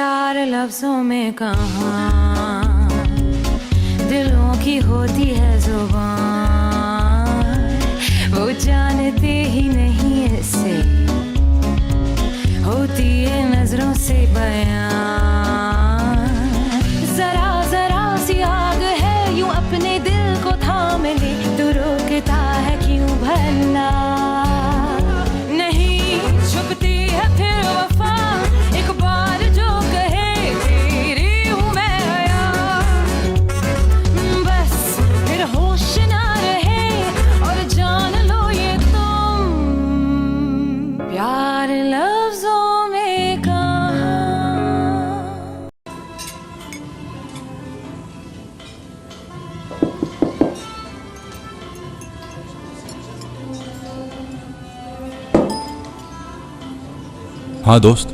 प्यार लफ्जों में कहाँ, दिलों की होती है जुबान, वो जानते ही नहीं इससे, होती है नजरों से बयान। जरा जरा सी आग है यूं अपने दिल को थाम ले, तू रोकता है क्यों भला, नहीं छुपती है फिर वफा, एक बार जो कहे तेरी हूँ मैं आया, बस फिर होश ना रहे और जान लो ये तुम, प्यार लफ्जों में कहाँ। हाँ दोस्त,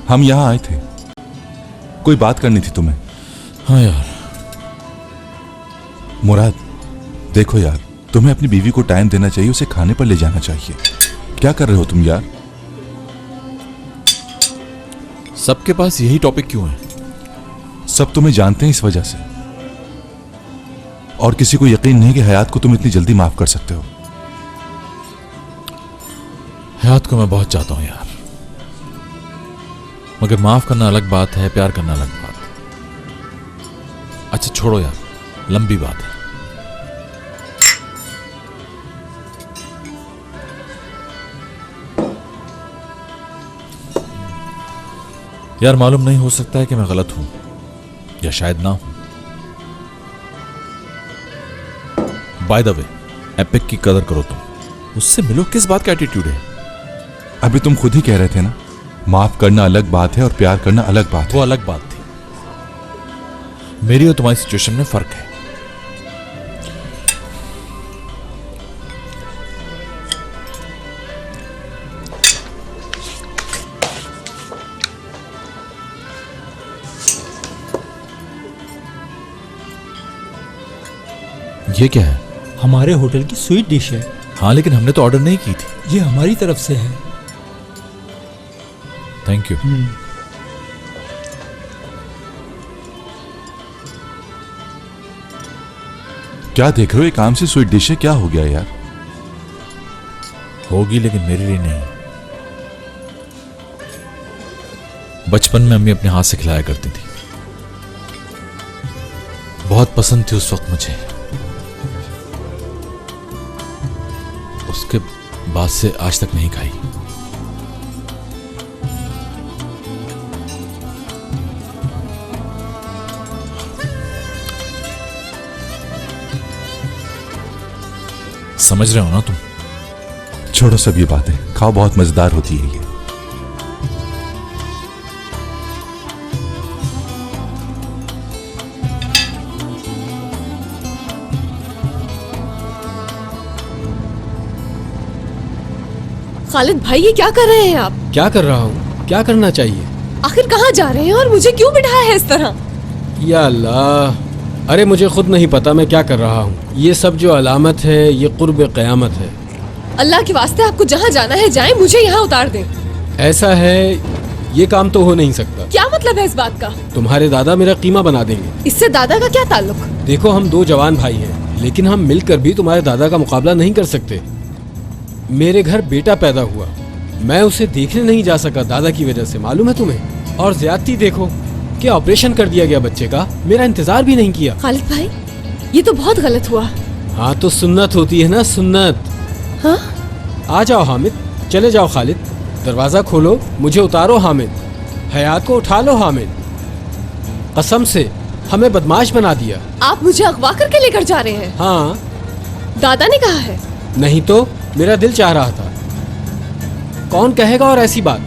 हम यहाँ आए थे, कोई बात करनी थी तुम्हें। हाँ यार। मुराद देखो यार, तुम्हें अपनी बीवी को टाइम देना चाहिए, उसे खाने पर ले जाना चाहिए। क्या कर रहे हो तुम यार? सबके पास यही टॉपिक क्यों है? सब तुम्हें जानते हैं इस वजह से, और किसी को यकीन नहीं कि हयात को तुम इतनी जल्दी माफ कर सकते हो। हयात को मैं बहुत चाहता हूं यार, मगर माफ करना अलग बात है, प्यार करना अलग बात है। अच्छा छोड़ो यार, लंबी बात है। यार मालूम नहीं, हो सकता है कि मैं गलत हूं या शायद ना हूं। बाय द वे, एपिक की कदर करो तुम, उससे मिलो। किस बात का एटीट्यूड है? अभी तुम खुद ही कह रहे थे ना, माफ करना अलग बात है और प्यार करना अलग बात है। वो अलग बात थी, मेरी और तुम्हारी सिचुएशन में फर्क है। ये क्या है? हमारे होटल की स्वीट डिश है। हाँ लेकिन हमने तो ऑर्डर नहीं की थी। ये हमारी तरफ से है। Thank you. क्या देख रहे हो? ये काम से स्वीट डिश है, क्या हो गया यार? होगी लेकिन मेरे लिए नहीं। बचपन में अम्मी अपने हाथ से खिलाया करती थी, बहुत पसंद थी उस वक्त मुझे। उसके बाद से आज तक नहीं खाई। समझ रहे हो ना तुम? छोड़ो सब ये बातें, खाओ, बहुत मजेदार होती है ये। खालिद भाई, ये क्या कर रहे हैं आप? क्या कर रहा हूँ? क्या करना चाहिए? आखिर कहाँ जा रहे हैं और मुझे क्यों बिठाया है इस तरह? या अल्लाह, अरे मुझे खुद नहीं पता मैं क्या कर रहा हूँ। ये सब जो अलामत है, ये कुर्ब क़यामत है। अल्लाह के वास्ते आपको जहाँ जाना है जाएं, मुझे यहाँ उतार दें। ऐसा है, ये काम तो हो नहीं सकता। क्या मतलब है इस बात का? तुम्हारे दादा मेरा कीमा बना देंगे। इससे दादा का क्या ताल्लुक? देखो, हम दो जवान भाई हैं, लेकिन हम मिलकर भी तुम्हारे दादा का मुकाबला नहीं कर सकते। मेरे घर बेटा पैदा हुआ, मैं उसे देखने नहीं जा सका दादा की वजह से, मालूम है तुम्हें? और ज्यादती देखो कि ऑपरेशन कर दिया गया बच्चे का, मेरा इंतजार भी नहीं किया। खालिद भाई, ये तो बहुत गलत हुआ। हाँ तो सुन्नत होती है ना, सुन्नत। हाँ? आ जाओ हामिद, चले जाओ खालिद, दरवाजा खोलो, मुझे उतारो हामिद, हयात को उठा लो हामिद। कसम से हमें बदमाश बना दिया। आप मुझे अगवा करके लेकर जा रहे हैं? हाँ। दादा ने कहा है? नहीं तो मेरा दिल चाह रहा था। कौन कहेगा और ऐसी बात?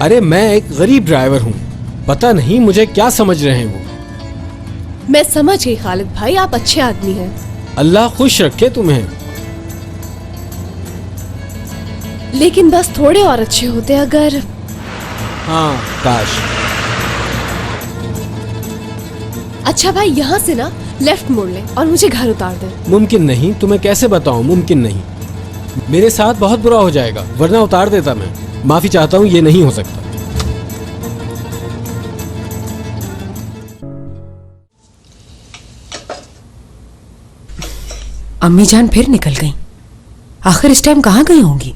अरे मैं एक गरीब ड्राइवर हूँ, पता नहीं मुझे क्या समझ रहे हैं वो। मैं समझ गई खालिद भाई, आप अच्छे आदमी हैं। अल्लाह खुश रखे तुम्हें। लेकिन बस थोड़े और अच्छे होते अगर। हाँ काश। अच्छा भाई, यहाँ से ना लेफ्ट मोड़ लें और मुझे घर उतार दें। मुमकिन नहीं, तुम्हें कैसे बताऊं? मुमकिन नहीं, मेरे साथ बहुत बुरा हो जाएगा, वरना उतार देता मैं। माफी चाहता हूँ, ये नहीं हो सकता। अम्मी जान फिर निकल गईं। आखिर इस टाइम कहाँ गई होंगी?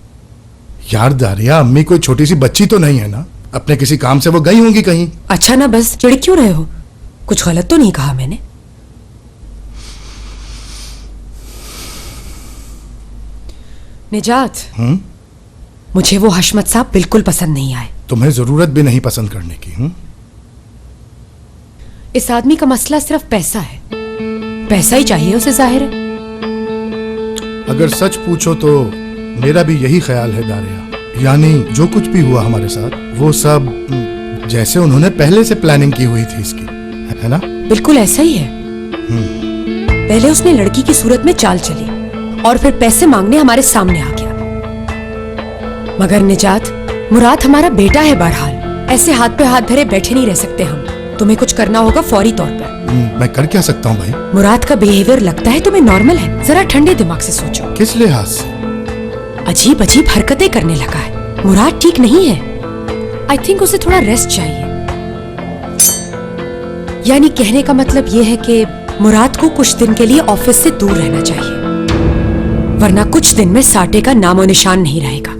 यार दारिया, अम्मी कोई छोटी सी बच्ची तो नहीं है ना? अपने किसी काम से वो गई होंगी कहीं। अच्छा ना, बस चिढ़ क्यों रहे हो? कुछ गलत तो नहीं कहा मैंने? निजात, मुझे वो हशमत साहब बिल्कुल पसंद नहीं आए। तुम्हें जरूरत भी नहीं पसंद करने की। इस आदमी का मसला सिर्फ पैसा है। पैसा ही चाहिए उसे, जाहिर है। अगर सच पूछो तो मेरा भी यही ख्याल है दारिया। यानी जो कुछ भी हुआ हमारे साथ, वो सब जैसे उन्होंने पहले से प्लानिंग की हुई थी इसकी, है ना? बिल्कुल ऐसा ही है। पहले उसने लड़की की सूरत में चाल चली और फिर पैसे मांगने हमारे सामने आ गया। मगर निजात, मुराद हमारा बेटा है। बहरहाल ऐसे हाथ पे हाथ धरे बैठे नहीं रह सकते हम। तुम्हें कुछ करना होगा फौरी तौर पर। मैं कर क्या सकता हूँ भाई? मुराद का बिहेवियर लगता है तुम्हें नॉर्मल है? जरा ठंडे दिमाग से सोचो। किस लिहाज से? अजीब अजीब हरकतें करने लगा है। मुराद ठीक नहीं है। आई थिंक उसे थोड़ा रेस्ट चाहिए। यानी कहने का मतलब यह है कि मुराद को कुछ दिन के लिए ऑफिस से दूर रहना चाहिए, वरना कुछ दिन में साटे का नामो निशान नहीं रहेगा।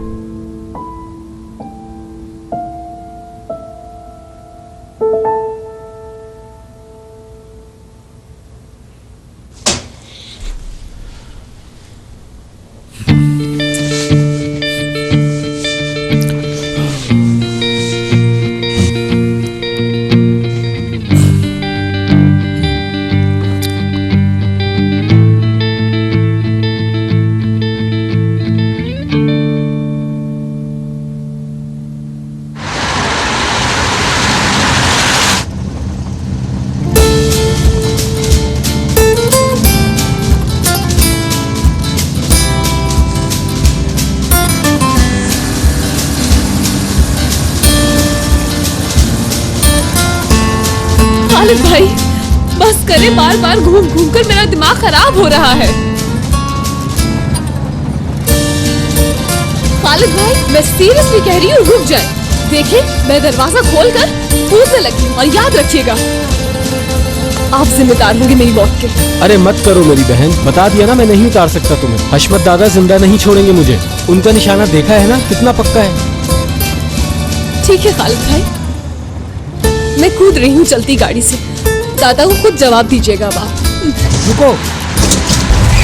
खालिद भाई, बस करे, बार बार घूम घूम कर मेरा दिमाग खराब हो रहा है। खालिद भाई, मैं सीरियसली कह रही हूँ, रुक जाए। देखिए, मैं दरवाजा खोलकर कूदने लगी और याद रखिएगा, आप जिम्मेदार होंगे मेरी मौत के। अरे मत करो मेरी बहन, बता दिया ना मैं नहीं उतार सकता तुम्हें। हशमत दादा जिंदा नहीं छोड़ेंगे मुझे। उनका निशाना देखा है ना, कितना पक्का है। ठीक है खालिद भाई, मैं कूद रही हूँ चलती गाड़ी से। दादा को खुद जवाब दीजिएगा अब आप। रुको,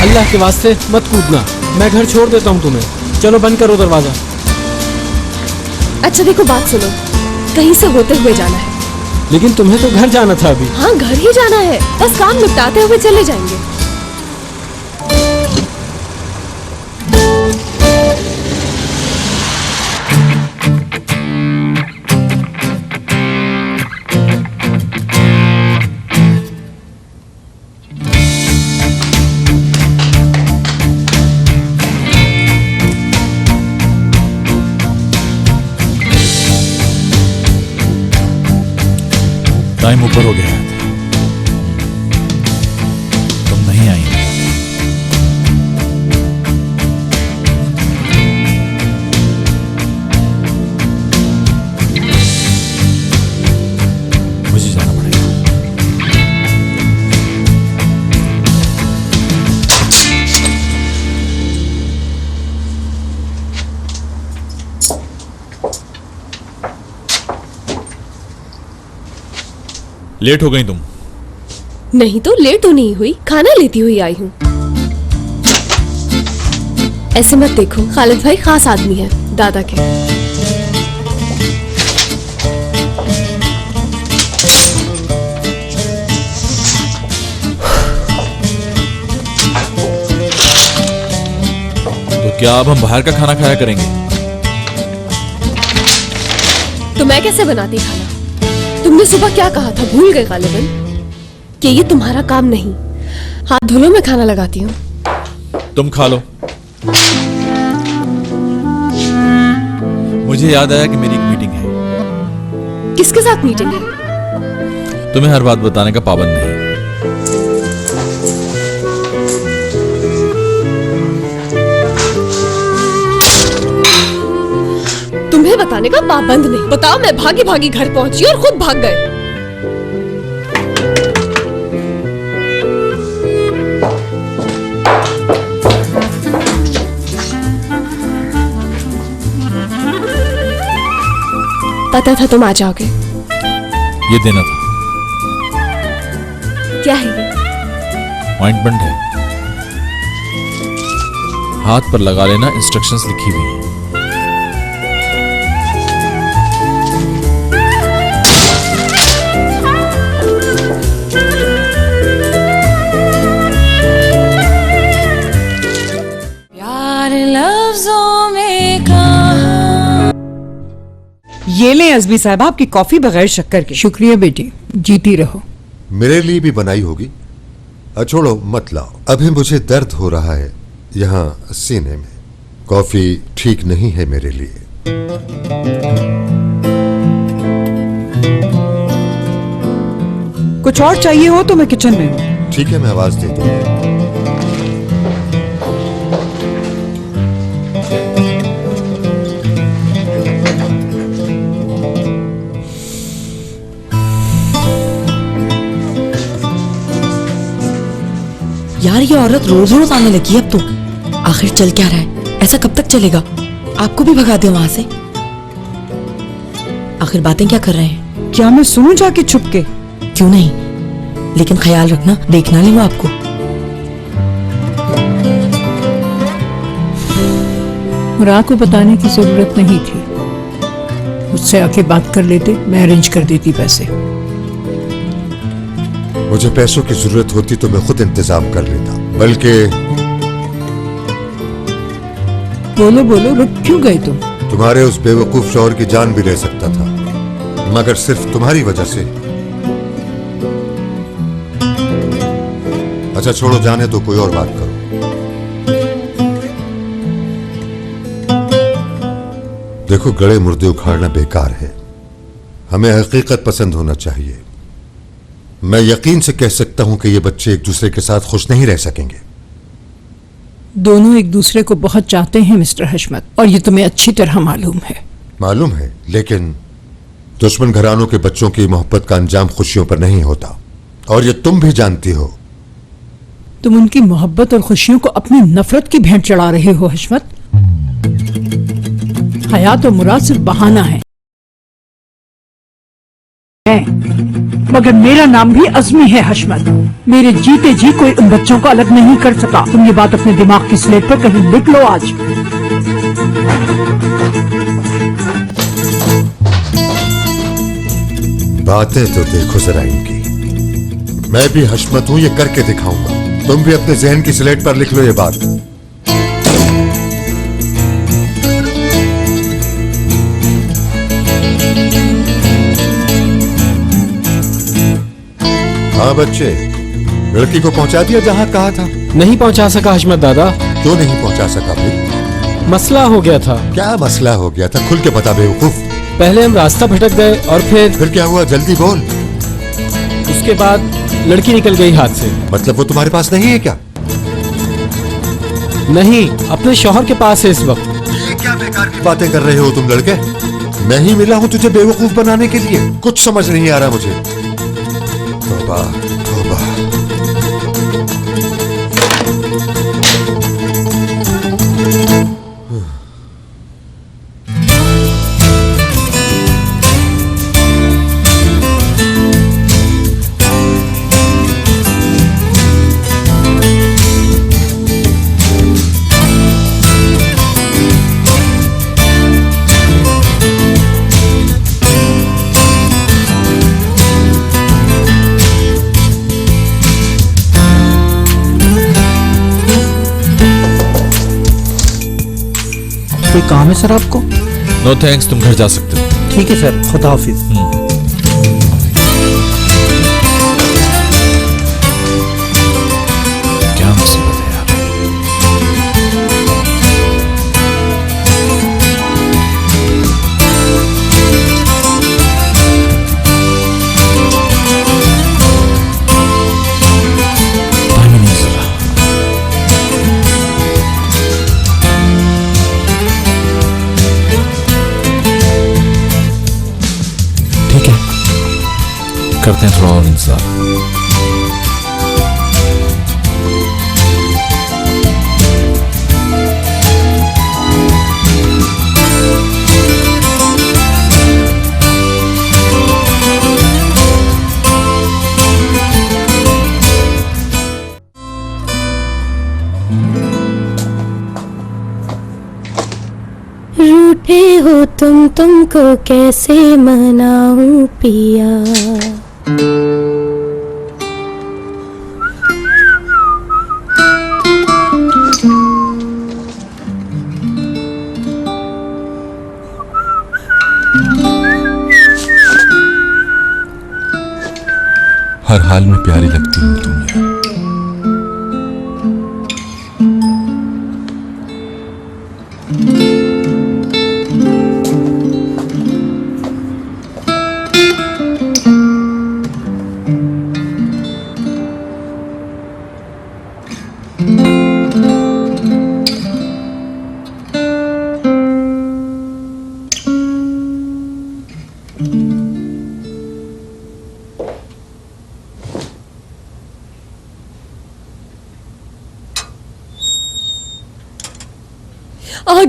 अल्लाह के वास्ते मत कूदना, मैं घर छोड़ देता हूँ तुम्हें। चलो बंद करो दरवाजा। अच्छा देखो, बात सुनो, कहीं से होते हुए जाना है। लेकिन तुम्हें तो घर जाना था अभी। हाँ, घर ही जाना है, बस काम निपटाते हुए चले जाएंगे। टाइम ऊपर हो गया है, तुम नहीं आई। मुझे जाना पड़ेगा। लेट हो गई तुम। नहीं तो लेट तो नहीं हुई, खाना लेती हुई आई हूँ। ऐसे मत देखो, खालिद भाई खास आदमी है दादा के। तो क्या अब हम बाहर का खाना खाया करेंगे? तो मैं कैसे बनाती खाना? तुमने सुबह क्या कहा था, भूल गए गालिबन? कि ये तुम्हारा काम नहीं। हाथ धो लो, मैं खाना लगाती हूँ। तुम खा लो। मुझे याद आया कि मेरी एक मीटिंग है। किसके साथ मीटिंग है? तुम्हें हर बात बताने का पाबंद नहीं। तुम्हें जाने का पाबंद नहीं। बताओ, मैं भागी भागी घर पहुंची और खुद भाग गए। पता था तुम आ जाओगे। ये देना था। क्या है ये? ऑइंटमेंट है, हाथ पर लगा लेना, इंस्ट्रक्शंस लिखी हुई है। प्यार लफ्जों में कहा। ये ले अज़मी साहब आपकी कॉफी बगैर शक्कर की। शुक्रिया बेटी, जीती रहो। मेरे लिए भी बनाई होगी। छोड़ो मत लाओ, अभी मुझे दर्द हो रहा है यहाँ सीने में। कॉफी ठीक नहीं है मेरे लिए। कुछ और चाहिए हो तो मैं किचन में हूँ। ठीक है, मैं आवाज दे दूँ। यार ये औरत रोज रोज आने लगी है अब तो। आखिर चल क्या रहा है? ऐसा कब तक चलेगा? आपको भी भगा दे वहां से। आखिर बातें क्या कर रहे हैं? क्या मैं सुनूं जाके छुप के? क्यों नहीं, लेकिन ख्याल रखना देखना नहीं वो आपको। मुराद को बताने की जरूरत नहीं थी। मुझसे आके बात कर लेते, मैं अरेंज कर देती पैसे। मुझे पैसों की जरूरत होती तो मैं खुद इंतजाम कर लेता। बल्कि बोलो बोलो, रुक क्यों गए तुम? तुम्हारे उस बेवकूफ शौहर की जान भी ले सकता था, मगर सिर्फ तुम्हारी वजह से। अच्छा छोड़ो, जाने तो कोई और बात करो। देखो, गड़े मुर्दे उखाड़ना बेकार है। हमें हकीकत पसंद होना चाहिए। मैं यकीन से कह सकता हूं कि ये बच्चे एक दूसरे के साथ खुश नहीं रह सकेंगे। दोनों एक दूसरे को बहुत चाहते हैं मिस्टर हशमत, और ये तुम्हें अच्छी तरह मालूम है। मालूम है, लेकिन दुश्मन घरानों के बच्चों की मोहब्बत का अंजाम खुशियों पर नहीं होता, और ये तुम भी जानती हो। तुम उनकी मोहब्बत और खुशियों को अपनी नफरत की भेंट चढ़ा रहे हो हशमत। हयात और मुराद सिर्फ बहाना है, मगर मेरा नाम भी अज़मी है हशमत। मेरे जीते जी कोई उन बच्चों को अलग नहीं कर सका। तुम ये बात अपने दिमाग की स्लेट पर कहीं लिख लो आज। बातें तो देखो जरा इनकी। मैं भी हशमत हूं, ये करके दिखाऊंगा। तुम भी अपने जहन की स्लेट पर लिख लो ये बात। हाँ बच्चे, लड़की को पहुंचा दिया जहां कहा था? नहीं पहुंचा सका हशमत दादा। क्यों नहीं पहुंचा सका भाई? मसला हो गया था। क्या मसला हो गया था? खुल के बता बेवकूफ। पहले हम रास्ता भटक गए और फिर क्या हुआ? जल्दी बोल। उसके बाद लड़की निकल गई हाथ से। मतलब वो तुम्हारे पास नहीं है क्या? नहीं, अपने शौहर के पास है इस वक्त। ये क्या बेकार की बातें कर रहे हो तुम लड़के? मैं ही मिला हूं तुझे बेवकूफ बनाने के लिए? कुछ समझ नहीं आ रहा मुझे। तौबा तौबा। कोई काम है सर आपको? नो थैंक्स, तुम घर जा सकते हो। ठीक है सर, खुदा हाफिज। क्या मुसीबत है यार। टाइम नहीं चल रहा। करते हैं थोड़ा और इंतजार। रूठे हो तुमको कैसे मनाऊं पिया। हर हाल में प्यारी लगती हो तुम यार।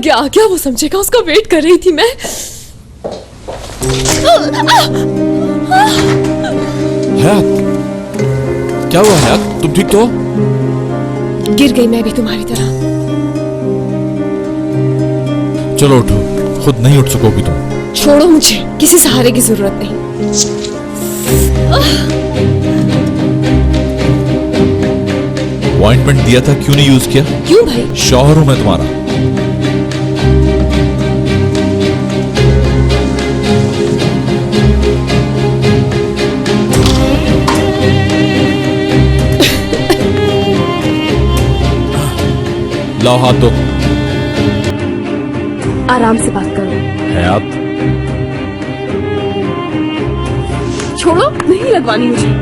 आ गया वो समझेगा, उसका वेट कर रही थी मैं। हयात, क्या हुआ हयात? तुम ठीक तो हो? गिर गई मैं भी तुम्हारी तरह। चलो उठो, खुद नहीं उठ सकोगी तुम। छोड़ो मुझे, किसी सहारे की जरूरत नहीं। अपॉइंटमेंट दिया था, क्यों नहीं यूज किया? क्यों भाई? शौहर हूं मैं तुम्हारा। लाओ हाथ दो। आराम से बात करो। हयात, छोड़ो, नहीं लगवानी मुझे।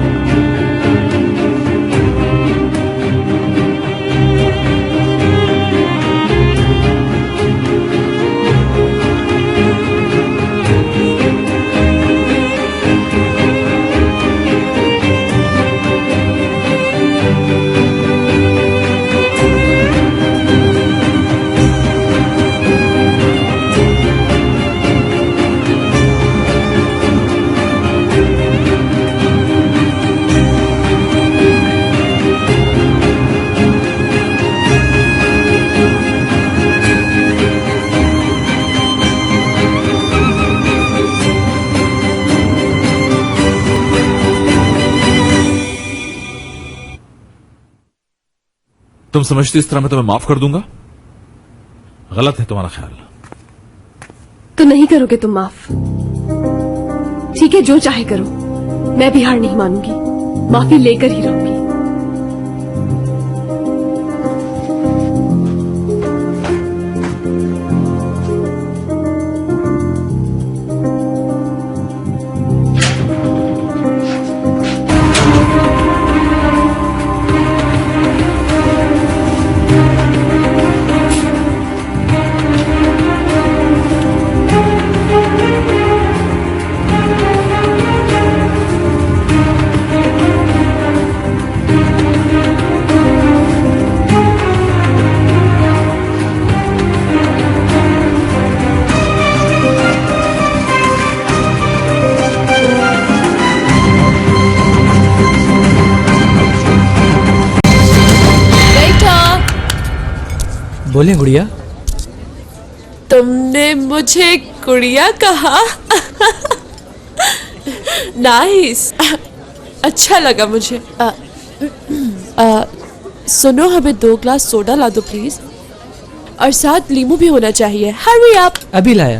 तुम समझती इस तरह मैं तुम्हें माफ कर दूंगा? गलत है तुम्हारा ख्याल। तो नहीं करोगे तुम माफ? ठीक है, जो चाहे करो, मैं भी हार नहीं मानूंगी, माफी लेकर ही रहूंगी। बोले गुड़िया। तुमने मुझे गुड़िया कहा? नाइस, अच्छा लगा मुझे। सुनो, हमें 2 ग्लास सोडा ला दो प्लीज, और साथ लींबू भी होना चाहिए। Hurry up. अभी लाया।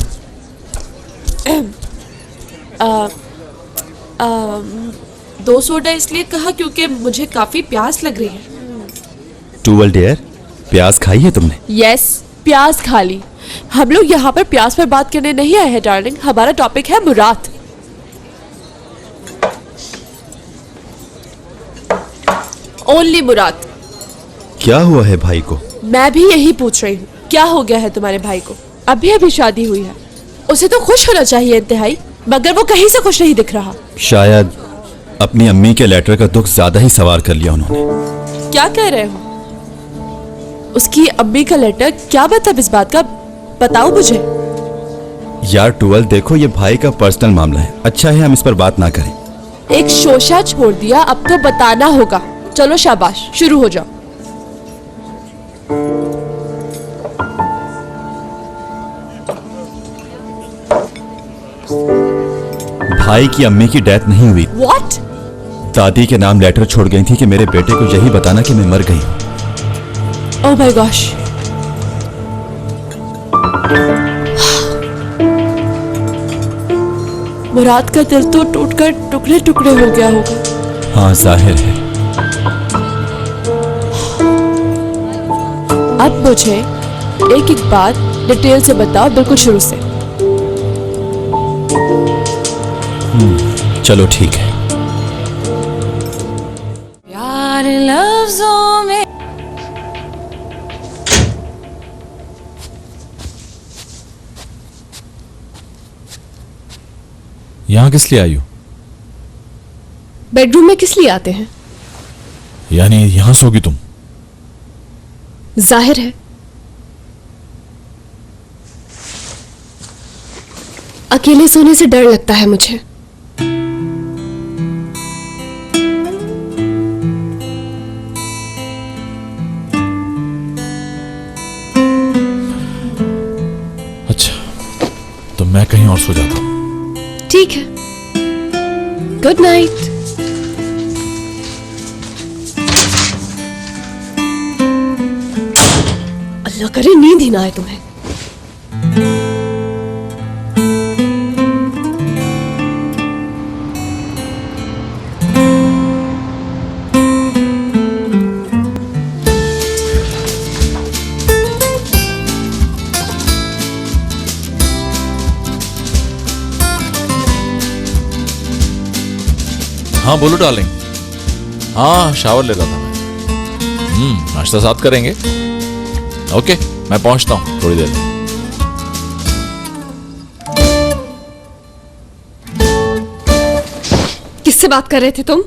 2 सोडा इसलिए कहा क्योंकि मुझे काफी प्यास लग रही है। टूवल डियर, प्याज खाई है तुमने? यस, प्याज खा ली। हम लोग यहाँ पर प्याज पर बात करने नहीं आए हैं डार्लिंग, हमारा टॉपिक है मुराद। ओनली मुराद। क्या हुआ है भाई को? मैं भी यही पूछ रही हूँ, क्या हो गया है तुम्हारे भाई को? अभी अभी शादी हुई है, उसे तो खुश होना चाहिए इंतहाई, मगर वो कहीं से खुश नहीं दिख रहा। शायद अपनी अम्मी के लेटर का दुख ज्यादा ही सवार कर लिया उन्होंने। क्या कह रहे हो? उसकी अम्मी का लेटर क्या मतलब इस बात का? बताओ मुझे। यार टूवल देखो, ये भाई का पर्सनल मामला है, अच्छा है हम इस पर बात ना करें। एक शोशा छोड़ दिया, अब तो बताना होगा। चलो शाबाश, शुरू हो जाओ। भाई की अम्मी की डेथ नहीं हुई। What? दादी के नाम लेटर छोड़ गई थी कि मेरे बेटे को यही बताना कि मैं मर गई हूं। Oh my gosh. मुराद का दिल तो टूटकर टुकड़े टुकड़े हो गया होगा। हाँ जाहिर है। अब मुझे एक एक बात डिटेल से बताओ, बिल्कुल शुरू से। चलो ठीक है। प्यार लफ्जों में यहां किस लिए आई हो? बेडरूम में किस लिए आते हैं? यानी यहां सोगी तुम? जाहिर है। अकेले सोने से डर लगता है मुझे। अच्छा, तो मैं कहीं और सो जाता हूं। ठीक है, गुड नाइट। अल्लाह करे नींद ही ना आए तुम्हें। हाँ बोलो डार्लिंग। हाँ शावर ले रहा था मैं। नाश्ता साथ करेंगे। ओके, मैं पहुंचता हूं थोड़ी देर में। किससे बात कर रहे थे तुम?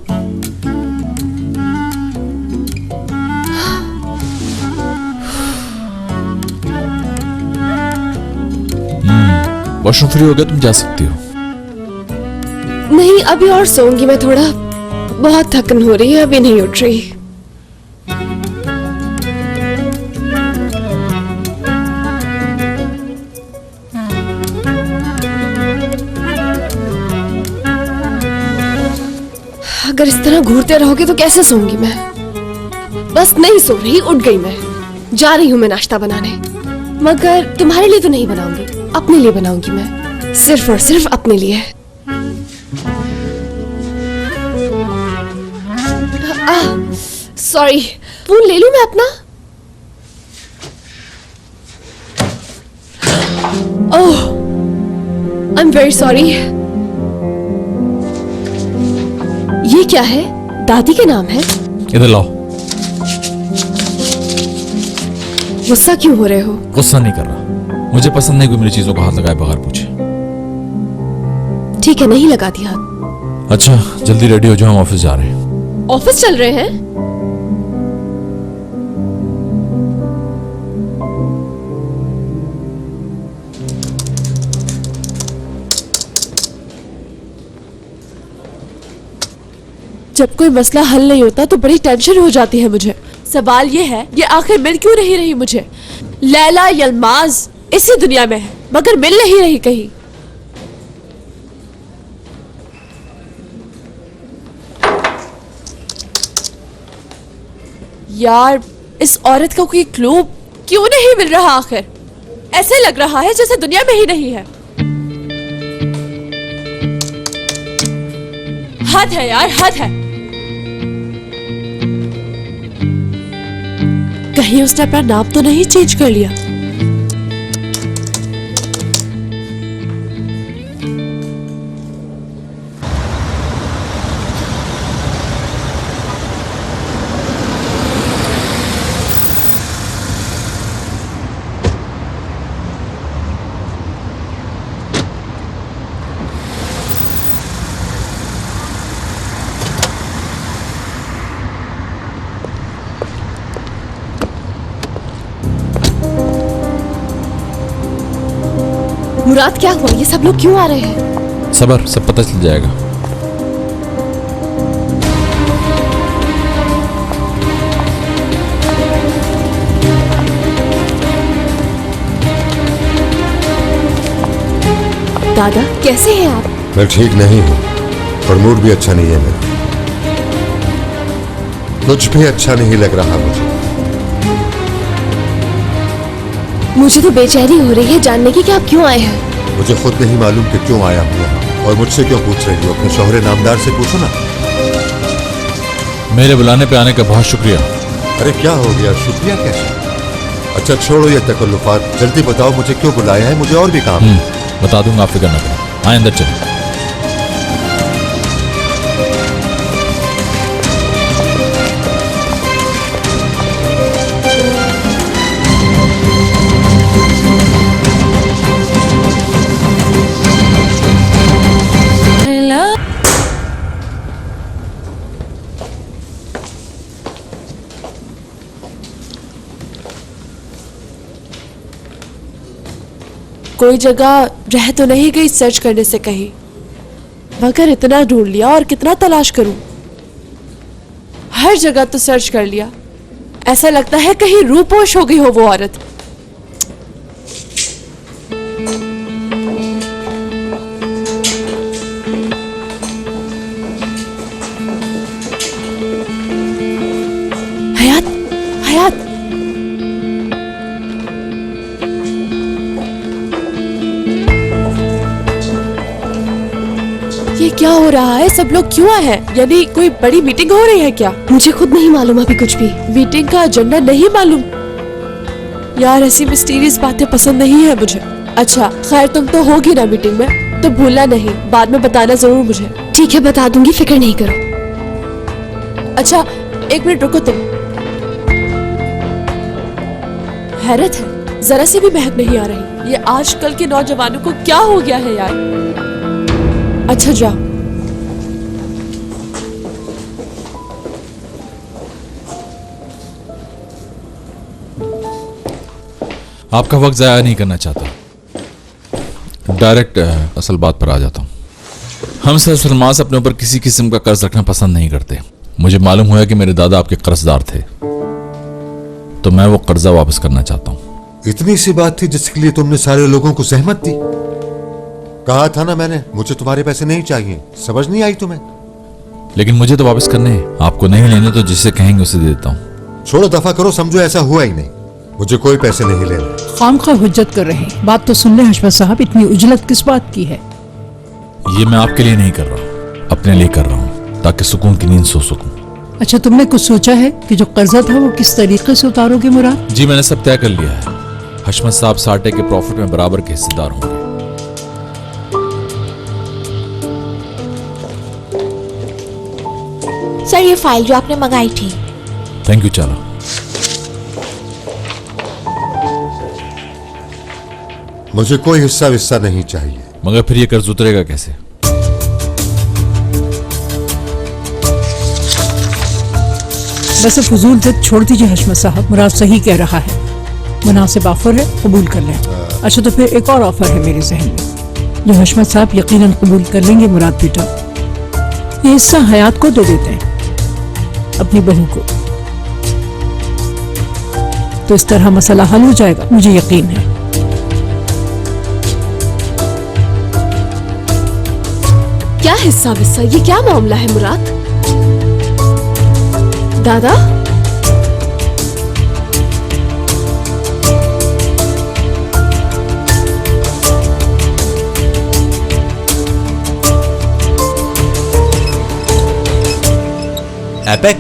वॉशरूम फ्री हो गया, तुम जा सकती हो। नहीं, अभी और सोऊंगी मैं थोड़ा। बहुत थकन हो रही है, अभी नहीं उठ रही। अगर इस तरह घूरते रहोगे तो कैसे सोऊंगी मैं? बस नहीं सो रही, उठ गई मैं। जा रही हूं मैं नाश्ता बनाने, मगर तुम्हारे लिए तो नहीं बनाऊंगी, अपने लिए बनाऊंगी मैं। सिर्फ और सिर्फ अपने लिए। सॉरी, फोन ले लूं मैं अपना? ओह, आई एम वेरी सॉरी। ये क्या है? दादी के नाम है? इधर लाओ। गुस्सा क्यों हो रहे हो? गुस्सा नहीं कर रहा, मुझे पसंद नहीं कोई मेरी चीजों को हाथ लगाए बगैर पूछे। ठीक है, नहीं लगाती हाथ। अच्छा जल्दी रेडी हो जाओ, हम ऑफिस जा रहे हैं। ऑफिस चल रहे हैं? जब कोई मसला हल नहीं होता तो बड़ी टेंशन हो जाती है मुझे। सवाल ये है, ये आखिर मिल क्यों नहीं रही मुझे? लैला यलमाज इसी दुनिया में है, मगर मिल नहीं रही कहीं। यार, इस औरत का कोई क्लू क्यों नहीं मिल रहा आखिर? ऐसे लग रहा है जैसे दुनिया में ही नहीं है। हद है यार, हद है। कहीं उसने अपना नाम तो नहीं चेंज कर लिया? मुराद क्या हुआ? ये सब लोग क्यों आ रहे हैं? सबर, सब पता चल जाएगा। दादा कैसे हैं आप? मैं ठीक नहीं हूँ और मूड भी अच्छा नहीं है मेरा। कुछ भी अच्छा नहीं लग रहा मुझे। मुझे तो बेचैनी हो रही है जानने की कि आप क्यों आए हैं। मुझे खुद नहीं मालूम कि क्यों आया हूँ यहाँ, और मुझसे क्यों पूछ रही हो? अपने शौहरे नामदार से पूछो ना। मेरे बुलाने पे आने का बहुत शुक्रिया। अरे क्या हो गया, शुक्रिया कैसे? अच्छा छोड़ो ये तकल्लुफात, जल्दी बताओ मुझे क्यों बुलाया है, मुझे और भी काम है। बता दूंगा, आप फिक्र न करें। आए अंदर चलो। कोई जगह रह तो नहीं गई सर्च करने से कहीं, मगर इतना ढूंढ लिया और कितना तलाश करूं। हर जगह तो सर्च कर लिया, ऐसा लगता है कहीं रूपोश हो गई हो वो औरत। हयात, हयात, ये क्या हो रहा है? सब लोग क्यों आए हैं? यानी कोई बड़ी मीटिंग हो रही है क्या? मुझे खुद नहीं मालूम अभी कुछ भी। मीटिंग का एजेंडा नहीं मालूम। यार ऐसी मिस्टीरियस बातें पसंद नहीं है मुझे। अच्छा खैर, तुम तो होगी ना मीटिंग में, तो भूलना नहीं, बाद में बताना जरूर मुझे। ठीक है बता दूंगी, फिक्र नहीं करो। अच्छा एक मिनट रुको तुम। हैरत है, जरा सी भी महक नहीं आ रही। ये आजकल के नौजवानों को क्या हो गया है यार। अच्छा जाओ। आपका वक्त जाया नहीं करना चाहता, डायरेक्ट असल बात पर आ जाता हूँ। हम सलमास अपने ऊपर किसी किस्म का कर्ज रखना पसंद नहीं करते। मुझे मालूम हुआ कि मेरे दादा आपके कर्जदार थे, तो मैं वो कर्जा वापस करना चाहता हूँ। इतनी सी बात थी जिसके लिए तुमने सारे लोगों को सहमत दी। कहा था ना मैंने, मुझे तुम्हारे पैसे नहीं चाहिए। समझ नहीं आई तुम्हें? लेकिन मुझे तो वापस करने हैं। आपको नहीं लेने तो जिसे कहेंगे उसे दे देता हूँ। छोड़ो, दफा करो, समझो ऐसा हुआ ही नहीं। मुझे कोई पैसे नहीं लेने। खामखा हुज्जत कर रहे हैं। बात तो सुन ले हशमत साहब, इतनी उजलत किस बात की है? ये मैं आपके लिए नहीं कर रहा, अपने लिए कर रहा हूँ, ताकि सुकून की नींद सो सकूं। अच्छा तुमने कुछ सोचा है कि जो कर्जा था वो किस तरीके से उतारोगे मुराद? जी मैंने सब तय कर लिया है। हशमत साहब साटे के प्रॉफिट में बराबर के हिस्सेदार होंगे। सर ये फाइल जो आपने मंगाई थी। Thank you. चलो मुझे कोई हिस्सा विस्सा नहीं चाहिए। मगर फिर ये कर्ज उतरेगा कैसे? बस फजूल जिद छोड़ दीजिए हशमत साहब, मुराद सही कह रहा है। मुनासिब ऑफर है, कबूल कर लें। अच्छा तो फिर एक और ऑफर है मेरे जहन में, जो हशमत साहब यकीनन कबूल कर लेंगे मुराद बेटा। ये हिस्सा हयात को दे देते हैं, अपनी बहू को, तो इस तरह मसला हल हो जाएगा, मुझे यकीन है। क्या हिस्सा विस्सा, ये क्या मामला है मुराद? दादा एपेक,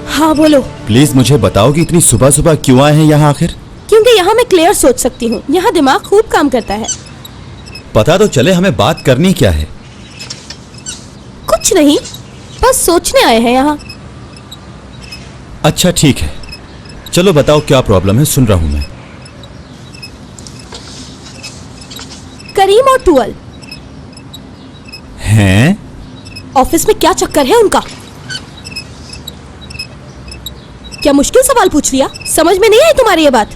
हाँ बोलो। प्लीज मुझे बताओ कि इतनी सुबह सुबह क्यों आए हैं यहाँ आखिर? क्योंकि यहाँ मैं क्लियर सोच सकती हूँ, यहाँ दिमाग खूब काम करता है। पता तो चले हमें बात करनी क्या है। कुछ नहीं, बस सोचने आए हैं यहाँ। अच्छा ठीक है, चलो बताओ क्या प्रॉब्लम है, सुन रहा हूं मैं। करीम और टुअल हैं? ऑफिस में क्या चक्कर है उनका? क्या मुश्किल सवाल पूछ लिया? समझ में नहीं आई तुम्हारी ये बात?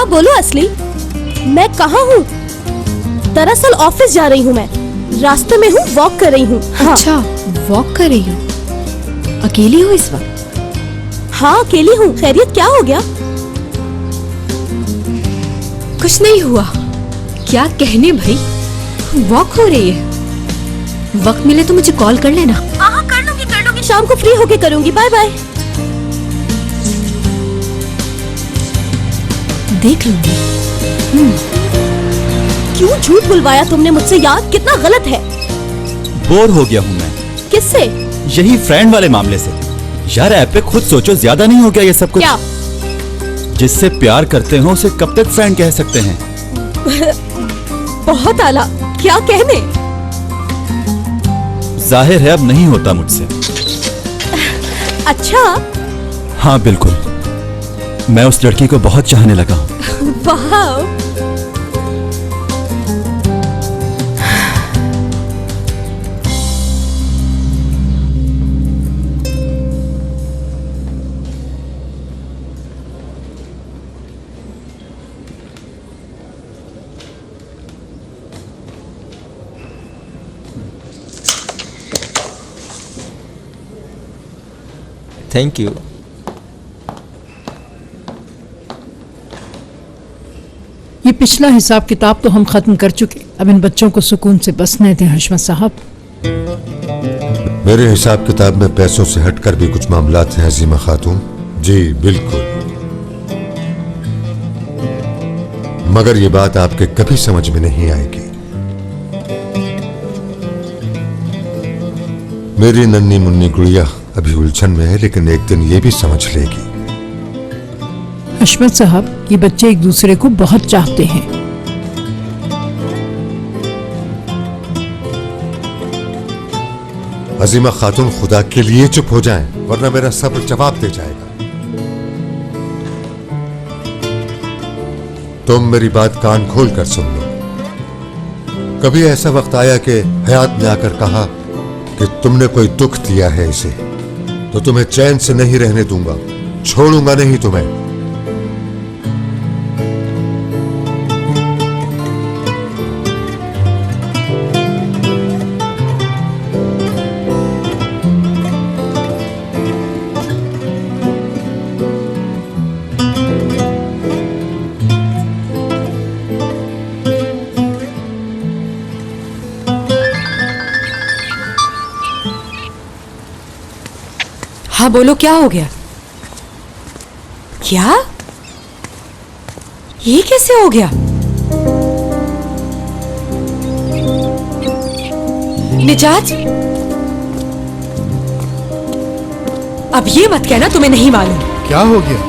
हाँ बोलो असली, मैं कहाँ हूँ? दरअसल ऑफिस जा रही हूँ, मैं रास्ते में हूँ, वॉक कर रही हूँ। हाँ। अच्छा, वॉक कर रही हो? अकेली हो इस वक्त? हाँ अकेली हूँ। खैरियत, क्या हो गया? कुछ नहीं हुआ। क्या कहने भाई, वॉक हो रही है। वक्त मिले तो मुझे कॉल कर लेना। हाँ कर लूंगी, शाम को फ्री होके करूंगी। Bye bye. देख लूंगी। क्यों झूठ बुलवाया तुमने मुझसे यार? कितना गलत है। बोर हो गया हूँ मैं। किससे? यही फ्रेंड वाले मामले से। यार ऐप पे खुद सोचो, ज्यादा नहीं हो गया ये सब कुछ? क्या? जिससे प्यार करते हो उसे कब तक फ्रेंड कह सकते हैं? बहुत आला। क्या कहने? जाहिर है अब नहीं होता मुझसे। अच्छा। हाँ बिल्कुल, मैं उस लड़की को बहुत चाहने लगा हूँ। वाह। Thank you. ये पिछला हिसाब किताब तो हम खत्म कर चुके। अब इन बच्चों को सुकून से बसने दें हशमत साहब। मेरे हिसाब किताब में पैसों से हटकर भी कुछ मामलात हैं अजीमा खातून। जी बिल्कुल, मगर ये बात आपके कभी समझ में नहीं आएगी। मेरी नन्ही मुन्नी गुड़िया अभी उलझन में है, लेकिन एक दिन ये भी समझ लेगी। हशमत साहब, ये बच्चे एक दूसरे को बहुत चाहते हैं। अजीमा खातून, खुदा के लिए चुप हो जाएं, वरना मेरा सब्र जवाब दे जाएगा। तुम मेरी बात कान खोल कर सुन लो। कभी ऐसा वक्त आया कि हयात ने आकर कहा कि तुमने कोई दुख दिया है इसे, तो तुम्हें चैन से नहीं रहने दूंगा, छोड़ूंगा नहीं तुम्हें। हाँ बोलो, क्या हो गया? क्या? ये कैसे हो गया? निजात, अब ये मत कहना तुम्हें नहीं मालूम। क्या हो गया?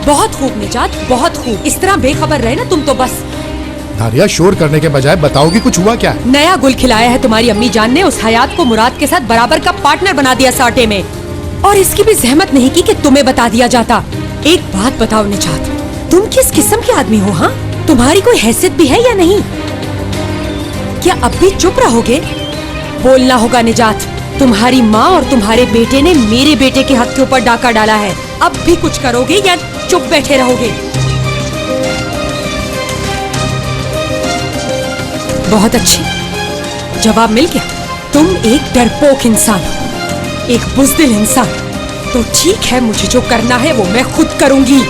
बहुत खूब निजात, बहुत खूब। इस तरह बेखबर रहे ना तुम तो बस। दारिया, शोर करने के बजाय बताओगी कुछ हुआ क्या? नया गुल खिलाया है तुम्हारी अम्मी जान ने। उस हयात को मुराद के साथ बराबर का पार्टनर बना दिया साटे में, और इसकी भी जहमत नहीं की कि तुम्हें बता दिया जाता। एक बात बताओ निजात, तुम किस किस्म के आदमी हो? हाँ, तुम्हारी कोई हैसियत भी है या नहीं? क्या अब भी चुप रहोगे? बोलना होगा निजात। तुम्हारी माँ और तुम्हारे बेटे ने मेरे बेटे के हक के ऊपर डाका डाला है। अब भी कुछ करोगे या चुप बैठे रहोगे? बहुत अच्छी, जवाब मिल गया। तुम एक डरपोक इंसान हो, एक बुज़दिल इंसान। तो ठीक है, मुझे जो करना है वो मैं खुद करूंगी।